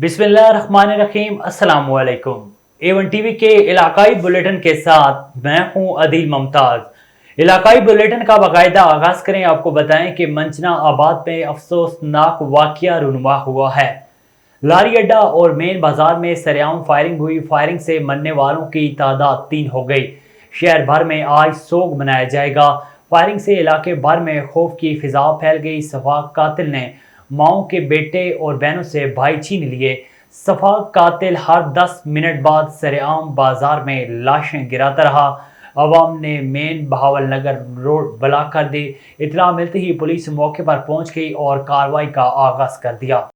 बिस्मिल्लाहिर्रहमानिर्रहीम। अस्सलाम वालेकुम। A1 टीवी के इलाकाई बुलेटिन के साथ मैं हूं अदील मुमताज। इलाकाई बुलेटिन का बाकायदा आगाज करें। आपको बताएं कि मंचना आबाद में अफसोसनाक वाकया रूनुमा हुआ है। लारी अड्डा और मेन बाजार में सरेआम फायरिंग हुई। फायरिंग से मरने वालों की तादाद 3 हो गई। शहर भर में आज सोग मनाया जाएगा। फायरिंग से इलाके भर में खौफ की फिजा फैल गई। सफाक कातिल ने माओं के बेटे और बहनों से भाई छीन लिए। सफाक कातिल हर 10 मिनट बाद सरेआम बाजार में लाशें गिराता रहा। अवाम ने मेन बहावल नगर रोड ब्लॉक कर दी। इतला मिलते ही पुलिस मौके पर पहुंच गई और कार्रवाई का आगाज कर दिया।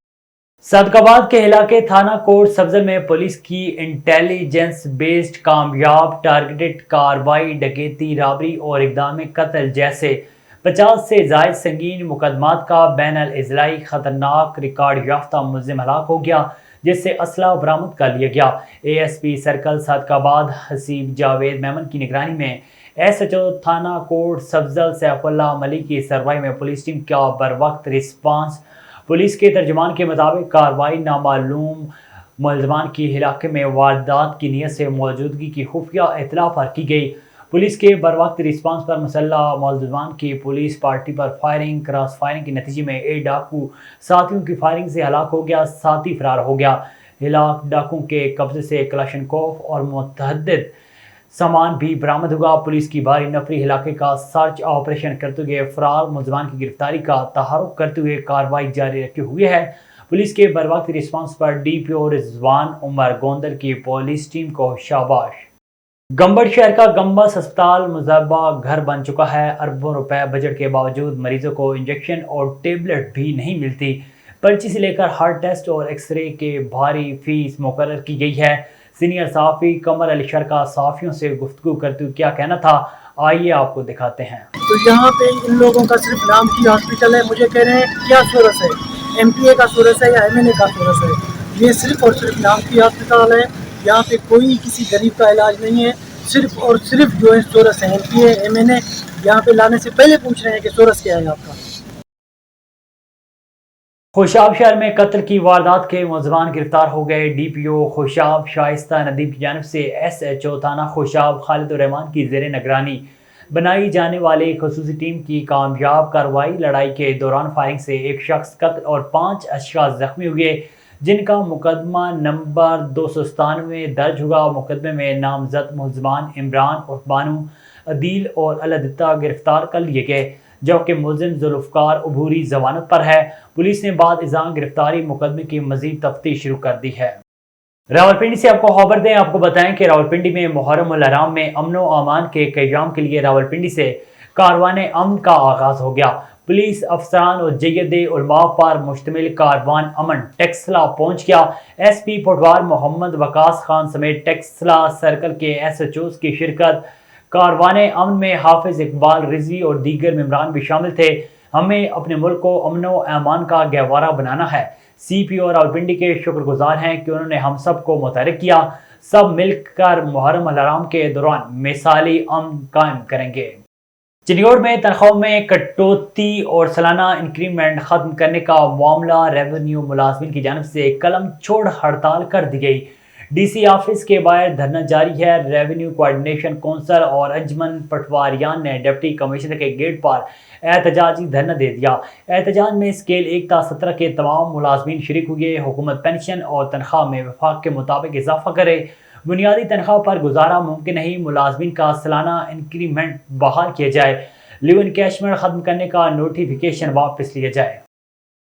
सदकाबाद के इलाके थाना कोट सब्जर में पुलिस की इंटेलिजेंस बेस्ड कामयाब टारगेटेड कार्रवाई डकैती, राबरी और इक़दाम कत्ल जैसे 50 से ज़ायद संगीन मुकदमात का बैनल इजलाई खतरनाक रिकॉर्ड याफ्ता मुलजिम हलाक हो गया, जिससे असला बरामद कर लिया गया। ASP सर्कल सदकाबाद हसीब जावेद मेमन की निगरानी में SHO थाना कोट सब्जल सैफुल्लाह मलिक की सरवाई में पुलिस टीम का बर वक्त रिस्पांस। पुलिस के तर्जुमान के मुताबिक कार्रवाई नामालूम मुलजमान की इलाके में वारदात की नीयत से मौजूदगी की खुफिया इतला पर की गई। पुलिस के बर वक्त रिस्पांस पर मुसल्लह मुलजमान की पुलिस पार्टी पर फायरिंग क्रॉस फायरिंग के नतीजे में एक डाकू साथियों की फायरिंग से हलाक हो गया, साथी फरार हो गया। हिलाक डाकू के कब्जे से कलाशनकोफ और मुतअद्दिद सामान भी बरामद हुआ। पुलिस की भारी नफरी इलाके का सर्च ऑपरेशन करते हुए फरार मुलजमान की गिरफ्तारी का तहरुक करते हुए कार्रवाई जारी रखे हुए है। पुलिस के बर वक्त रिस्पांस पर DPO रिजवान उमर गोंदल की पुलिस टीम को शाबाश। गंबड़ शहर का गंबस अस्पताल मुजब्बा घर बन चुका है। अरबों रुपए बजट के बावजूद मरीजों को इंजेक्शन और टेबलेट भी नहीं मिलती। पर्ची से लेकर हार्ट टेस्ट और एक्सरे के भारी फीस मुकर्रर की गई है। सीनियर सहाफ़ी कमर अली शर्का सहाफ़ियों से गुफ्तगू करते हुए क्या कहना था, आइए आपको दिखाते हैं। तो यहाँ पे इन लोगों का सिर्फ नाम की हॉस्पिटल है। मुझे कह रहे हैं क्या सोरस है, MPA का सोरस है या MNA का सोरस है। ये सिर्फ और सिर्फ नाम की हॉस्पिटल है। यहाँ पे कोई किसी गरीब का इलाज नहीं है। सिर्फ और सिर्फ जो है सोरस है, MPA MNA यहाँ पे लाने से पहले पूछ रहे हैं कि सोरस क्या है आपका। खुशाब शहर में कत्ल की वारदात के मुलजमान गिरफ्तार हो गए। DPO खुशाब शाइस्ता नदीम की जानिब से SHO थाना खुशाब खालिद रहमान की जेर निगरानी बनाई जाने वाली खसूसी टीम की कामयाब कार्रवाई। लड़ाई के दौरान फायरिंग से एक शख्स कत्ल और 5 अशख्यास जख्मी हुए, जिनका मुकदमा नंबर 297 दर्ज हुआ। मुकदमे में नामजद मुलजमान इमरान और बानू, अदील और अलदिता गिरफ्तार कर लिए गए, जबकि मुलजिम जुल्फकार अबूरी जमानत पर है। पुलिस ने बाद इज़ां गिरफ्तारी मुकदमे की मजीद तफ्तीश शुरू कर दी है। रावलपिंडी से आपको खबर दें, आपको बताएं कि रावलपिंडी में मुहर्रम उल हराम में अमन व अमान के क़याम के लिए रावलपिंडी से कारवान अमन का आगाज हो गया। पुलिस अफसरान और जय्यद उलमा पर मुश्तमिल कारवान अमन टेक्सला पहुंच गया। SP पटवार मोहम्मद वकास खान समेत टेक्सला सर्कल के SHOs की शिरकत। कारवान अमन में हाफिज इकबाल रिजवी और दीगर मेंबरान भी शामिल थे। हमें अपने मुल्क को अमन व अमान का गहवारा बनाना है। CPO रावलपिंडी के शुक्रगुजार हैं कि उन्होंने हम सब को मुतहर्रिक किया। सब मिलकर मुहर्रम अल हराम के दौरान मिसाली अमन कायम करेंगे। चिन्नौर में तनख्वाहों में कटौती और सालाना इंक्रीमेंट खत्म करने का मामला रेवेन्यू मुलाजमिन की जानिब से कलम छोड़ हड़ताल कर दी गई। DC ऑफिस के बाहर धरना जारी है। रेवेन्यू कोऑर्डिनेशन कौंसल और अंजमन पटवारियान ने डिप्टी कमिश्नर के गेट पर एहतजाजी धरना दे दिया। एहतजाज में स्केल 1 ta 17 के तमाम मुलाजमीन शरीक हुए। हुकूमत पेंशन और तनख्वाह में वफाक के मुताबिक इजाफा करे। बुनियादी तनख्वाह पर गुजारा मुमकिन नहीं। मुलाजमीन का सालाना इंक्रीमेंट बहाल किया जाए। लिव इनकैशमेंट खत्म करने का नोटिफिकेशन वापस लिया जाए।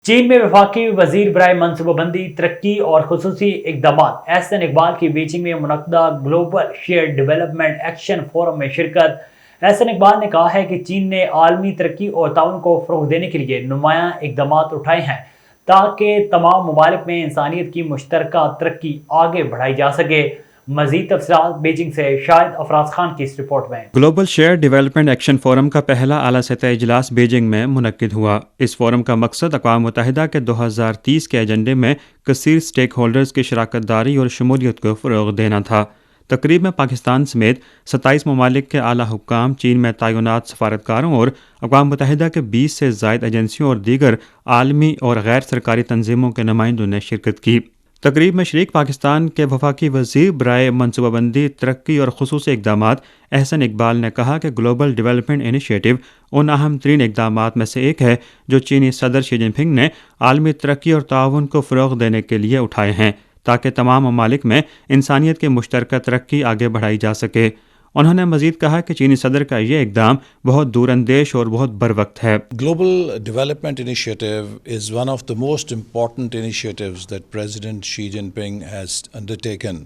चीन में वफाकी वजीर बराए मनसूबाबंदी, तरक्की और खुसूसी इक़दामात एहसन इकबाल की बीजिंग में मुनक्कदा global share development action forum में शिरकत। एहसन इकबाल ने कहा है कि चीन ने आलमी तरक्की और ताउन को फ़रोग़ देने के लिए नुमायां इक़दामात उठाए हैं ताकि तमाम ममालिक में इंसानियत की मुश्तरका तरक्की आगे बढ़ाई जा सके। मज़ीद तफ़सीलात बीजिंग से शाहिद अफराज खान की इस रिपोर्ट में। Global share development action forum का पहला आला सतह इजलास बीजिंग में मुनक्किद हुआ। इस फोरम का मकसद अक़वाम मुत्तहिदा के 2030 के एजेंडे में कसीर स्टेक होल्डर्स की शराकत दारी और शमूलियत को फ़रोग़ देना था। तकरीब में पाकिस्तान समेत 27 ममालिक के आला हुक्काम, चीन में तैनात सफारतकारों और अक़वाम मुत्तहिदा के 20 से ज़ायद एजेंसियों और दीगर आलमी और गैर सरकारी तंजीमों के नुमाइंदों ने शिरकत की। तकरीब में शरीक पाकिस्तान के वफाकी वज़ीर बराए मनसूबाबंदी, तरक्की और खुसूसी इक़दामात एहसन इकबाल ने कहा कि ग्लोबल डेवलपमेंट इनिशिएटिव उन अहम तरीन इक़दामात में से एक है जो चीनी सदर शी जिनपिंग ने आलमी तरक्की और ताउन को फ़रोग़ देने के लिए उठाए हैं ताकि तमाम ममालिक में इंसानियत की मुश्तरका तरक्की आगे बढ़ाई जा सके। उन्होंने मज़ीद कहा कि चीनी सदर का ये इक़दाम बहुत दूरअंदेश और बहुत बरवक्त है। Global Development Initiative is one of the most important initiatives that President Xi Jinping has undertaken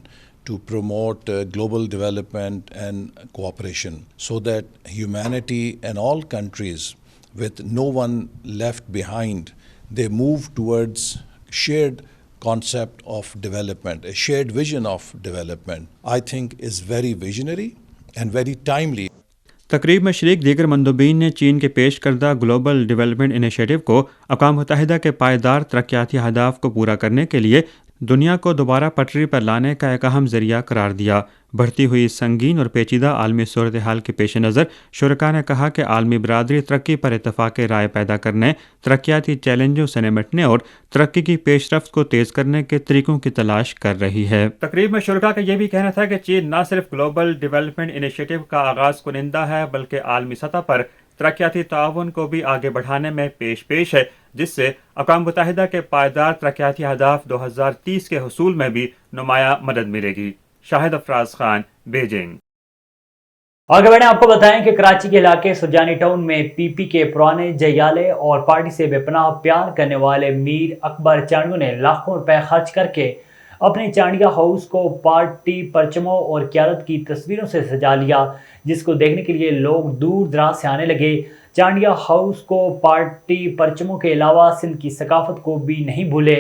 to promote global development and cooperation so that humanity and all countries with no one left behind, they move towards shared concept of development, a shared vision of development, I think is very visionary and very timely. तकरीब में शरीक दीगर मंदूबीन ने चीन के पेश करदा global development initiative को अक़वाम मुत्तहिदा के पायदार तरक्याती अहदाफ को पूरा करने के लिए दुनिया को दोबारा पटरी पर लाने का एक अहम ज़रिया करार दिया। बढ़ती हुई संगीन और पेचीदा आलमी सूरत हाल के पेश नज़र शुरका ने कहा कि आलमी बरादरी तरक्की पर इत्तफ़ाक़ राय पैदा करने, तरक्याती चैलेंजों से निपटने और तरक्की की पेशरफ्त को तेज़ करने के तरीक़ों की तलाश कर रही है। तकरीब में शुरका का यह भी कहना था कि चीन न सिर्फ ग्लोबल डेवलपमेंट इनिशिएटिव का आगाज़ कुनिंदा है बल्कि आलमी सतह पर तरक्याती ताउन को भी आगे बढ़ाने में पेश है, जिससे अक़वाम मुत्तहिदा के पायदार तरक्याती अहदाफ 2030 के हुसूल में भी नुमाया मदद मिलेगी। शाहिद अफराज खान, बीजिंग। आगे बढ़े आपको बताएं कि कराची के इलाके सुरजानी टाउन में पीपी के पुराने जयाले और पार्टी से बेपनाह प्यार करने वाले मीर अकबर चांडियों ने लाखों रुपए खर्च करके अपने चांडिया हाउस को पार्टी परचमों और क़यादत की तस्वीरों से सजा लिया, जिसको देखने के लिए लोग दूर दराज से आने लगे। चांडिया हाउस को पार्टी परचमों के अलावा सिंध की सकाफत को भी नहीं भूले।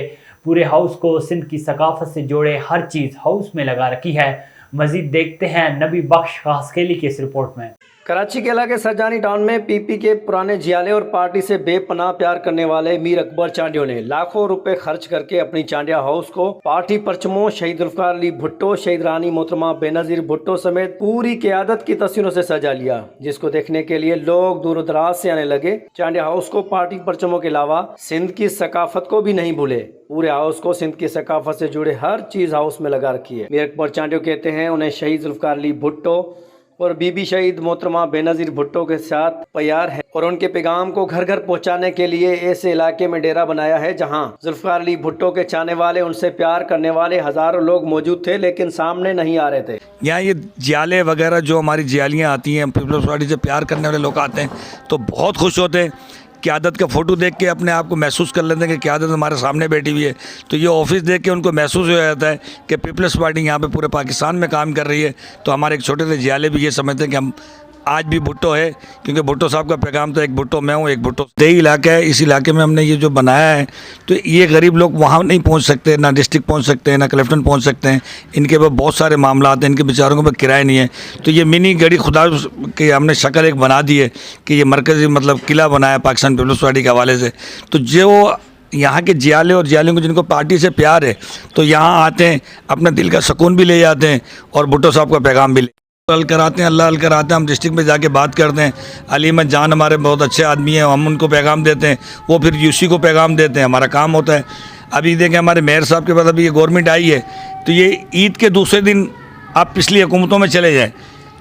पूरे हाउस को सिंध की सकाफत से जोड़े हर चीज़ हाउस में लगा रखी है। मजीद देखते हैं नबी बख्श खासकेली की इस रिपोर्ट में। कराची के इलाके सरजानी टाउन में पीपी के पुराने जियाले और पार्टी से बेपनाह प्यार करने वाले मीर अकबर चांडियों ने लाखों रुपए खर्च करके अपनी चांडिया हाउस को पार्टी परचमों, शहीद जुल्फ़िकार अली भुट्टो, शहीद रानी मोहतरमा बेनज़ीर भुट्टो समेत पूरी क़यादत की तस्वीरों से सजा लिया, जिसको देखने के लिए लोग दूर दराज से आने लगे। चांडिया हाउस को पार्टी परचमों के अलावा सिंध की सकाफत को भी नहीं भूले। पूरे हाउस को सिंध की सकाफत से जुड़े हर चीज़ हाउस में लगा रखी है। मीर अकबर चांडियों कहते हैं उन्हें शहीद जुल्फ़िकार अली भुट्टो और बीबी शहीद मोहतरमा बेनज़ीर भुट्टो के साथ प्यार है और उनके पैगाम को घर घर पहुंचाने के लिए ऐसे इलाके में डेरा बनाया है जहां जुल्फ़िकार अली भुट्टो के चाहने वाले, उनसे प्यार करने वाले हज़ारों लोग मौजूद थे लेकिन सामने नहीं आ रहे थे। यहाँ ये जियाले वगैरह जो हमारी जियालियाँ आती हैं, पीपल्स पार्टी से प्यार करने वाले लोग आते हैं तो बहुत खुश होते हैं। क़यादत का फ़ोटो देख के अपने आप को महसूस कर लेते हैं कि क़यादत हमारे सामने बैठी हुई है, तो ये ऑफिस देख के उनको महसूस हो जाता है कि पीपल्स पार्टी यहाँ पे पूरे पाकिस्तान में काम कर रही है। तो हमारे एक छोटे से जियाले भी ये समझते हैं कि हम आज भी भुट्टो है, क्योंकि भुट्टो साहब का पैगाम तो एक भुट्टो मैं हूँ, एक भुट्टो देही इलाका है। इस इलाके में हमने ये जो बनाया है तो ये गरीब लोग वहाँ नहीं पहुँच सकते, ना डिस्ट्रिक्ट पहुँच सकते हैं, ना कलेक्टर पहुँच सकते हैं। इनके पास बहुत सारे मामला हैं, इनके बेचारों के पास किराया नहीं है। तो ये मिनी गढ़ी खुदा की हमने शक्ल एक बना दी है कि ये मरकज़ी मतलब किला बनाया पाकिस्तान पीपल्स पार्टी के हवाले से। तो जो यहाँ के जियाले और जियालियों को जिनको पार्टी से प्यार है तो यहाँ आते हैं, अपना दिल का सुकून भी ले जाते हैं और भुट्टो साहब का पैगाम भी हल कराते हैं, अल्लाह हल कराते हैं। हम डिस्ट्रिक्ट में जाके बात करते हैं। अली अहमद जान हमारे बहुत अच्छे आदमी हैं, हम उनको पैगाम देते हैं, वो फिर यूसी को पैगाम देते हैं, हमारा काम होता है। अभी देखें हमारे मेयर साहब के पास अभी ये गवर्नमेंट आई है तो ये ईद के दूसरे दिन आप पिछली हुकूमतों में चले जाएँ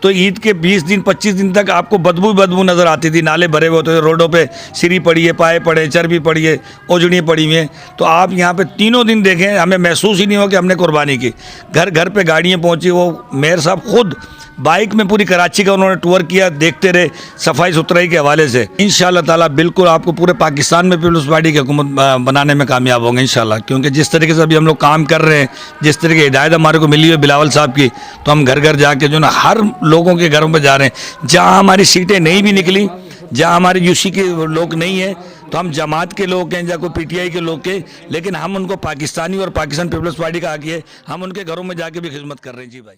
तो ईद के 20 दिन 25 दिन तक आपको बदबू नज़र आती थी। नाले भरे हुए होते थे, रोडों पे सिरी पड़ी है, पाए पड़े, चर्बी पड़ी है, ओजड़ियाँ पड़ी हुई हैं। तो आप यहाँ पे तीनों दिन देखें, हमें महसूस ही नहीं हो कि हमने कुर्बानी की। घर घर पे गाड़ियाँ पहुँची। वो मेयर साहब खुद बाइक में पूरी कराची का उन्होंने टूर किया, देखते रहे सफाई सुथराई के हवाले से। इंशाअल्लाह ताला बिल्कुल आपको पूरे पाकिस्तान में पीपल्स पार्टी की हुकूमत बनाने में कामयाब होंगे इंशाअल्लाह, क्योंकि जिस तरीके से अभी हम लोग काम कर रहे हैं, जिस तरीके की हिदायत हमारे को मिली है बिलावल साहब की, तो हम घर घर जाके जो ना हर लोगों के घरों पर जा रहे हैं। जहाँ हमारी सीटें नहीं भी निकली, जहाँ हमारे यूसी के लोग नहीं हैं, तो हम जमात के लोग हैं या कोई पीटीआई के लोग के, लेकिन हम उनको पाकिस्तानी और पाकिस्तान पीपल्स पार्टी का आगे हम उनके घरों में जाके भी खिदमत कर रहे हैं। जी भाई।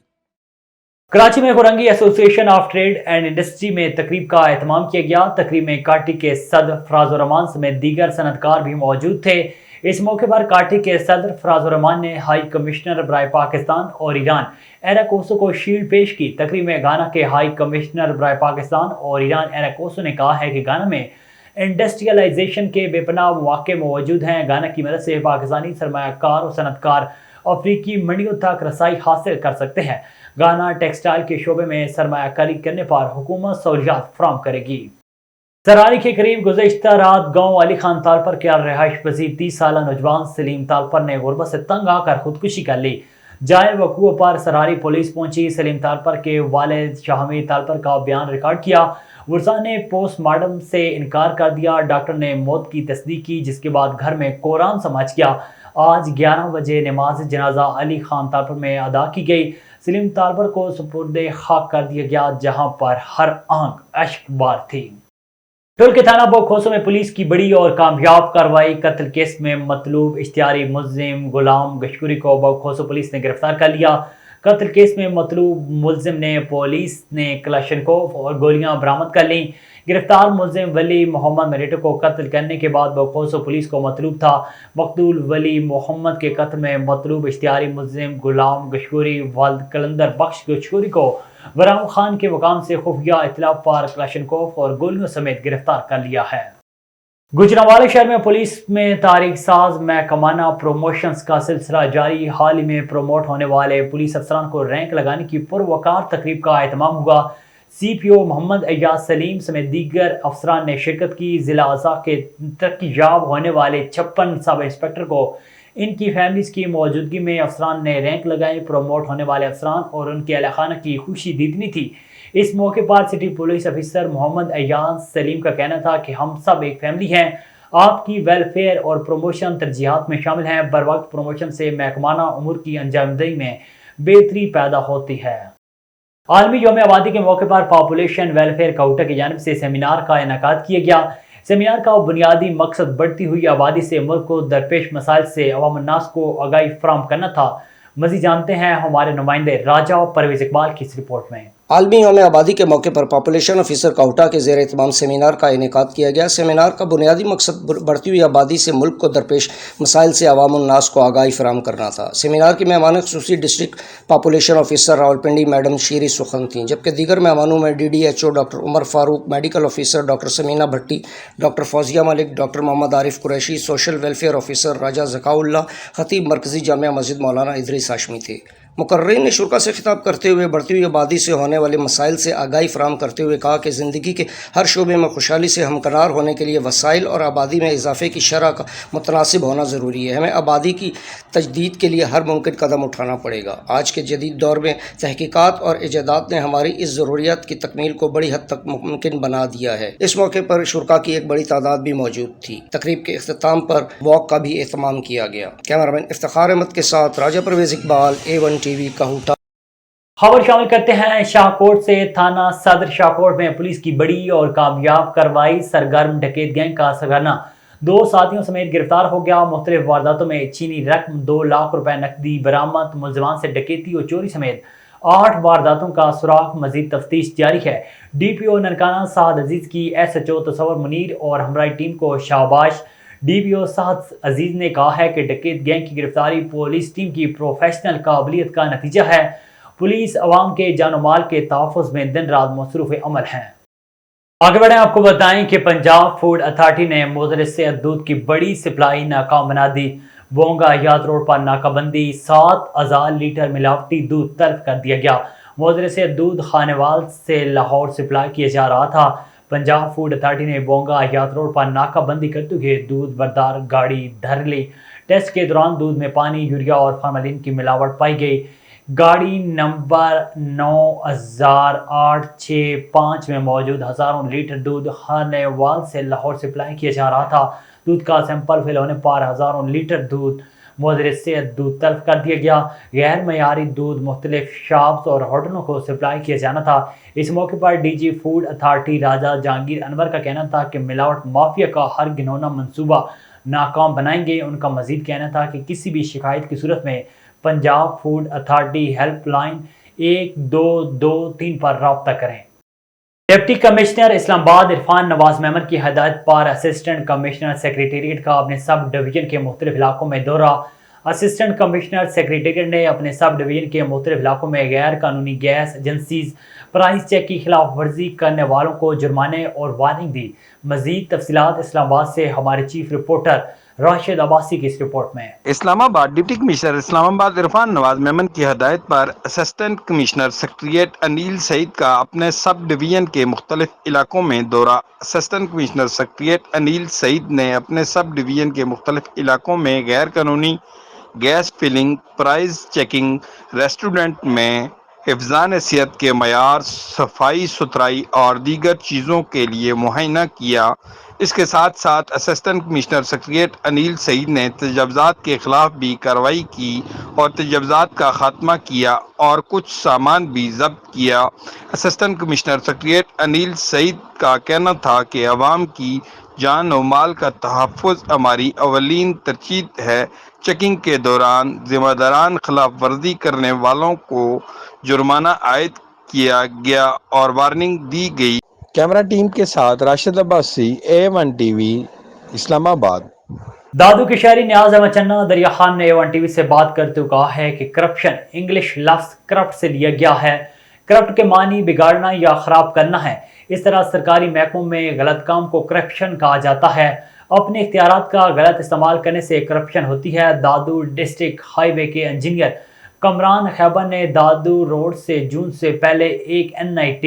कराची में Korangi association of trade and industry में तकरीब का एहतमाम किया गया। तकरीब में काटी के सदर फराजुर रहमान समेत दीगर सनतकार भी मौजूद थे। इस मौके पर काटी के सदर फराजुर रहमान ने हाई कमिश्नर बराए पाकिस्तान और ईरान एरक ओसो को शील्ड पेश की। तकरीब में गाना के हाई कमिश्नर बराए पाकिस्तान और ईरान एरक ओसो ने कहा है कि गाना में इंडस्ट्रियलाइजेशन के बेपनाह मौके मौजूद हैं। गाना की मदद से पाकिस्तानी सरमायाकार और सनतकार افریقی منڈیوں تک رسائی حاصل کر سکتے ہیں۔ گانا ٹیکسٹائل کے شعبے میں سرمایہ کاری کرنے پر حکومت سہولیات فراہم کرے گی۔ سراری کے قریب گزشتہ رات گاؤں علی خان تالپر کے رہائش پذیر 30 سالہ نوجوان سلیم تالپر نے غربت سے تنگ آ کر خودکشی کر لی۔ جائے وقوع پر سراری پولیس پہنچی۔ سلیم تالپر کے والد شاہمیر تالپر کا بیان ریکارڈ کیا۔ ورثاء نے پوسٹ مارٹم سے انکار کر دیا۔ ڈاکٹر نے موت کی تصدیق کی، جس کے بعد گھر میں کوران سا مچ گیا۔ آج 11 بجے نماز جنازہ علی خان تالپر میں ادا کی گئی۔ سلیم تالپر کو سپرد خاک کر دیا گیا، جہاں پر ہر آنکھ اشک بار تھی۔ ٹول کے تھانہ بوکھوسو میں پولیس کی بڑی اور کامیاب کارروائی۔ قتل کیس میں مطلوب اشتہاری ملزم غلام گشکوری کو بوکھوسو پولیس نے گرفتار کر لیا۔ قتل کیس میں مطلوب ملزم نے پولیس نے کلاشنکوف اور گولیاں برآمد کر لیں۔ گرفتار ملزم ولی محمد میریٹو کو قتل کرنے کے بعد بوکھوسو پولیس کو مطلوب تھا۔ مقتول ولی محمد کے قتل میں مطلوب اشتہاری ملزم غلام گشکوری والد کلندر بخش گشکوری کو ورام خان کے مقام سے خفیہ اطلاع پر کلاشنکوف اور گولیوں سمیت گرفتار کر لیا ہے۔ گوجرانوالے شہر میں پولیس میں تاریخ ساز محکمانہ پروموشنز کا سلسلہ جاری۔ حال ہی میں پروموٹ ہونے والے پولیس افسران کو رینک لگانے کی پروقار تقریب کا اہتمام ہوا۔ سی پی او محمد ایاز سلیم سمیت دیگر افسران نے شرکت کی۔ ضلع اعضاء کے ترقی یاب ہونے والے 56 سب انسپکٹر کو ان کی فیملیز کی موجودگی میں افسران نے رینک لگائے۔ پروموٹ ہونے والے افسران اور ان کے اہل خانہ کی خوشی دیدنی تھی۔ اس موقع پر سٹی پولیس افسر محمد ایاز سلیم کا کہنا تھا کہ ہم سب ایک فیملی ہیں، آپ کی ویلفیئر اور پروموشن ترجیحات میں شامل ہیں۔ بر وقت پروموشن سے محکمانہ امور کی انجام دہی میں بہتری پیدا ہوتی ہے۔ عالمی یوم آبادی کے موقع پر پاپولیشن ویلفیئر کاؤٹا کی جانب سے سیمینار کا انعقاد کیا گیا۔ سیمینار کا بنیادی مقصد بڑھتی ہوئی آبادی سے ملک کو درپیش مسائل سے عوام الناس کو آگاہی فراہم کرنا تھا۔ مزید جانتے ہیں ہمارے نمائندے راجہ پرویز اقبال کی اس رپورٹ میں۔ عالمی یوم آبادی کے موقع پر پاپولیشن آفیسر کاؤٹا کے زیر اہتمام سیمینار کا انعقاد کیا گیا۔ سیمینار کا بنیادی مقصد بڑھتی ہوئی آبادی سے ملک کو درپیش مسائل سے عوام الناس کو آگاہی فراہم کرنا تھا۔ سیمینار کی مہمان خصوصی district population officer Rawalpindi madam Sheri Sukhan تھیں، جبکہ دیگر مہمانوں میں D D H O doctor Umar Farooq, medical officer doctor Samina Bhatti, doctor Fauzia Malik, doctor Muhammad Arif Qureshi, social welfare officer Raja Zaka Ullah, خطیب مرکزی جامعہ مسجد مولانا ادریس ہاشمی تھے۔ مقررین نے شرکا سے خطاب کرتے ہوئے بڑھتی ہوئی آبادی سے ہونے والے مسائل سے آگاہی فراہم کرتے ہوئے کہا کہ زندگی کے ہر شعبے میں خوشحالی سے ہمکنار ہونے کے لیے وسائل اور آبادی میں اضافے کی شرح کا متناسب ہونا ضروری ہے۔ ہمیں آبادی کی تجدید کے لیے ہر ممکن قدم اٹھانا پڑے گا۔ آج کے جدید دور میں تحقیقات اور ایجادات نے ہماری اس ضروریات کی تکمیل کو بڑی حد تک ممکن بنا دیا ہے۔ اس موقع پر شرکا کی ایک بڑی تعداد بھی موجود تھی۔ تقریب کے اختتام پر واک کا بھی اہتمام کیا گیا۔ کیمرامین افتخار احمد کے ساتھ Raja Pervez Iqbal, A1 T V, Kahuta. خبر شامل کرتے ہیں شاہکوٹ سے۔ تھانہ صدر شاہکوٹ میں پولیس کی بڑی اور کامیاب کارروائی۔ سرگرم ڈکیت گینگ کا سرگنہ 2 ساتھیوں سمیت گرفتار ہو گیا۔ مختلف وارداتوں میں چینی رقم 2 لاکھ روپے نقدی برآمد۔ ملزمان سے ڈکیتی اور چوری سمیت 8 وارداتوں کا سراغ۔ مزید تفتیش جاری ہے۔ ڈی پی او ننکانہ سعد عزیز کی ایس ایچ او تصور منیر اور ہمراہی ٹیم کو شاباش۔ ڈی پی او سعد عزیز نے کہا ہے کہ ڈکیت گینگ کی گرفتاری پولیس ٹیم کی پروفیشنل قابلیت کا نتیجہ ہے۔ پولیس عوام کے جان و مال کے تحفظ میں دن رات مصروف عمل ہے۔ آگے بڑھیں، آپ کو بتائیں کہ پنجاب فوڈ اتھارٹی نے موزر صحت دودھ کی بڑی سپلائی ناکام بنا دی۔ بونگا یاد روڈ پر ناکہ بندی 7,000 لیٹر ملاوٹی دودھ طلب کر دیا گیا۔ موزر صحت دودھ خانوال سے لاہور سپلائی کیا جا رہا تھا۔ پنجاب فوڈ اتھارٹی نے بونگا یاد روڈ پر ناکہ بندی کرتے ہوئے دودھ بردار گاڑی دھر لی۔ ٹیسٹ کے دوران دودھ میں پانی، یوریا اور فارملین کی ملاوٹ پائی گئی۔ گاڑی نمبر 9865 میں موجود ہزاروں لیٹر دودھ خانوال سے لاہور سپلائی کیا جا رہا تھا۔ دودھ کا سیمپل فیل ہونے پر ہزاروں لیٹر دودھ موزر صحت دودھ طلب کر دیا گیا۔ غیر معیاری دودھ مختلف شاپس اور ہوٹلوں کو سپلائی کیا جانا تھا۔ اس موقع پر ڈی جی فوڈ اتھارٹی راجہ جہانگیر انور کا کہنا تھا کہ ملاوٹ مافیا کا ہر گھناؤنا منصوبہ ناکام بنائیں گے۔ ان کا مزید کہنا تھا کہ کسی بھی شکایت کی صورت میں Punjab food authority help line 1223 پر رابطہ کریں۔ ڈپٹی کمشنر اسلام آباد عرفان نواز محمد کی ہدایت پر اسسٹنٹ کمشنر سیکریٹریٹ کا اپنے سب ڈویژن کے مختلف علاقوں میں دورہ۔ اسسٹنٹ کمشنر سیکریٹریٹ نے اپنے سب ڈویژن کے مختلف علاقوں میں غیر قانونی گیس ایجنسیز پرائز چیک کی خلاف ورزی کرنے والوں کو جرمانے اور وارننگ دی۔ مزید تفصیلات اسلام آباد سے ہمارے چیف رپورٹر راشد عباسی کی اس رپورٹ میں۔ اسلام آباد ڈپٹی کمشنر اسلام آباد عرفان نواز میمن کی ہدایت پر اسسٹنٹ کمشنر سیکریٹریٹ انیل سعید کا اپنے سب ڈویژن کے مختلف علاقوں میں دورہ۔ اسسٹنٹ کمشنر سیکریٹریٹ انیل سعید نے اپنے سب ڈویژن کے مختلف علاقوں میں غیر قانونی gas filling, price checking, restaurant میں حفظان صحت کے معیار، صفائی ستھرائی اور دیگر چیزوں کے لیے معائنہ کیا۔ اس کے ساتھ ساتھ اسسٹنٹ کمشنر سیکریٹریٹ انیل سعید نے تجاوزات کے خلاف بھی کارروائی کی اور تجاوزات کا خاتمہ کیا اور کچھ سامان بھی ضبط کیا۔ اسسٹنٹ کمشنر سیکریٹریٹ انیل سعید کا کہنا تھا کہ عوام کی جان و مال کا تحفظ ہماری اولین ترجیح ہے۔ چیکنگ کے دوران ذمہ داران خلاف ورزی کرنے والوں کو جرمانہ عائد کیا گیا اور وارننگ دی گئی۔ کیمرہ ٹیم کے ساتھ Rashid Abbasi, A1 T V, Islamabad. Dadu کے شہری نیاز احمد چنہ دریا خان نے A1 ٹی وی سے بات کرتے ہوئے کہا ہے کہ کرپشن انگلش لفظ کرپٹ سے لیا گیا ہے۔ کرپٹ کے معنی بگاڑنا یا خراب کرنا ہے۔ اس طرح سرکاری محکموں میں غلط کام کو کرپشن کہا جاتا ہے۔ اپنے اختیارات کا غلط استعمال کرنے سے کرپشن ہوتی ہے۔ دادو ڈسٹرکٹ ہائی وے کے انجینئر کمران خیبر نے دادو روڈ سے جون سے پہلے ایک NIT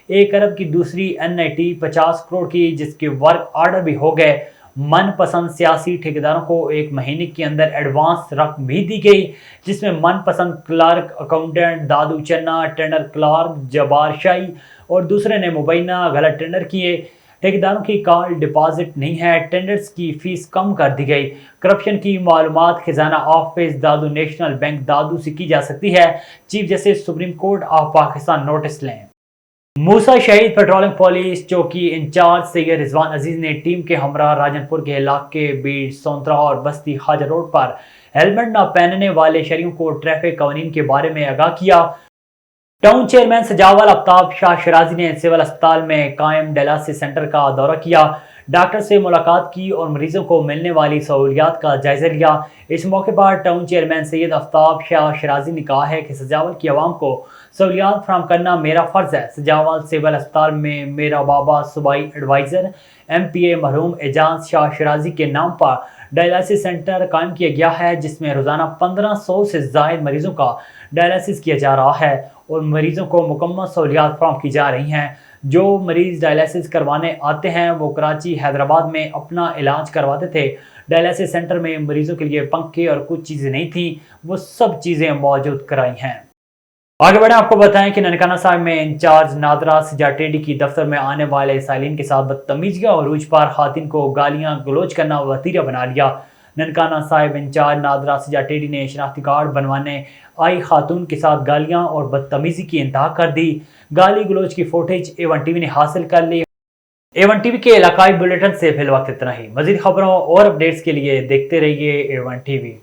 1 ارب کی، دوسری NIT 50 کروڑ کی، جس کے ورک آرڈر بھی ہو گئے۔ من پسند سیاسی ٹھیکیداروں کو 1 مہینے کے اندر ایڈوانس رقم بھی دی گئی، جس میں من پسند کلرک اکاؤنٹنٹ دادو چنہ، ٹینڈر کلرک جبار شاہی اور دوسرے نے مبینہ غلط ٹینڈر کیے۔ ٹھیکیداروں کی کال ڈپازٹ نہیں ہے، ٹینڈرز کی فیس کم کر دی گئی۔ کرپشن کی معلومات خزانہ office Dadu national bank Dadu سے کی جا سکتی ہے۔ Chief justice supreme court of Pakistan notice لیں۔ موسیٰ شہید پیٹرولنگ پولیس چوکی انچارج سید رضوان عزیز نے ٹیم کے ہمراہ راجن پور کے علاقے بیڑ سونترا اور بستی خواجہ روڈ پر ہیلمٹ نہ پہننے والے شہریوں کو ٹریفک قوانین کے بارے میں آگاہ کیا۔ ٹاؤن چیئرمین سجاول آفتاب شاہ شرازی نے سول اسپتال میں قائم ڈائلسس سینٹر کا دورہ کیا، ڈاکٹر سے ملاقات کی اور مریضوں کو ملنے والی سہولیات کا جائزہ لیا۔ اس موقع پر ٹاؤن چیئرمین سید آفتاب شاہ شرازی نے کہا ہے کہ سجاول کی عوام کو سہولیات فراہم کرنا میرا فرض ہے۔ سجاول سول اسپتال میں میرا بابا صوبائی ایڈوائزر MPA مرحوم اعجاز شاہ شرازی کے نام پر ڈائلسس سینٹر قائم کیا گیا ہے، جس میں روزانہ 1500 سے زائد مریضوں کا ڈائلسس کیا جا رہا ہے اور مریضوں کو مکمل سہولیات فراہم کی جا رہی ہیں۔ جو مریض ڈائلسس کروانے آتے ہیں وہ کراچی، حیدرآباد میں اپنا علاج کرواتے تھے۔ ڈائلسس سینٹر میں مریضوں کے لیے پنکھے اور کچھ چیزیں نہیں تھیں، وہ سب چیزیں موجود کرائی ہیں۔ آگے بڑھیں، آپ کو بتائیں کہ ننکانہ صاحب میں انچارج نادرا سجاٹیڈی کی دفتر میں آنے والے سائلین کے ساتھ بدتمیزی اور عروج پر خواتین کو گالیاں گلوچ کرنا وتیرہ بنا لیا۔ ننکانہ صاحب انچارج نادرا سجاٹیڈی نے شناختی کارڈ بنوانے آئی خاتون کے ساتھ گالیاں اور بدتمیزی کی انتہا کر دی۔ گالی گلوچ کی فوٹیج A1 ٹی وی نے حاصل کر لی۔ A1 ٹی وی کے علاقائی بلیٹن سے فی الوقت اتنا ہی۔ مزید خبروں اور اپڈیٹس کے لیے دیکھتے رہیے A1 ٹی وی۔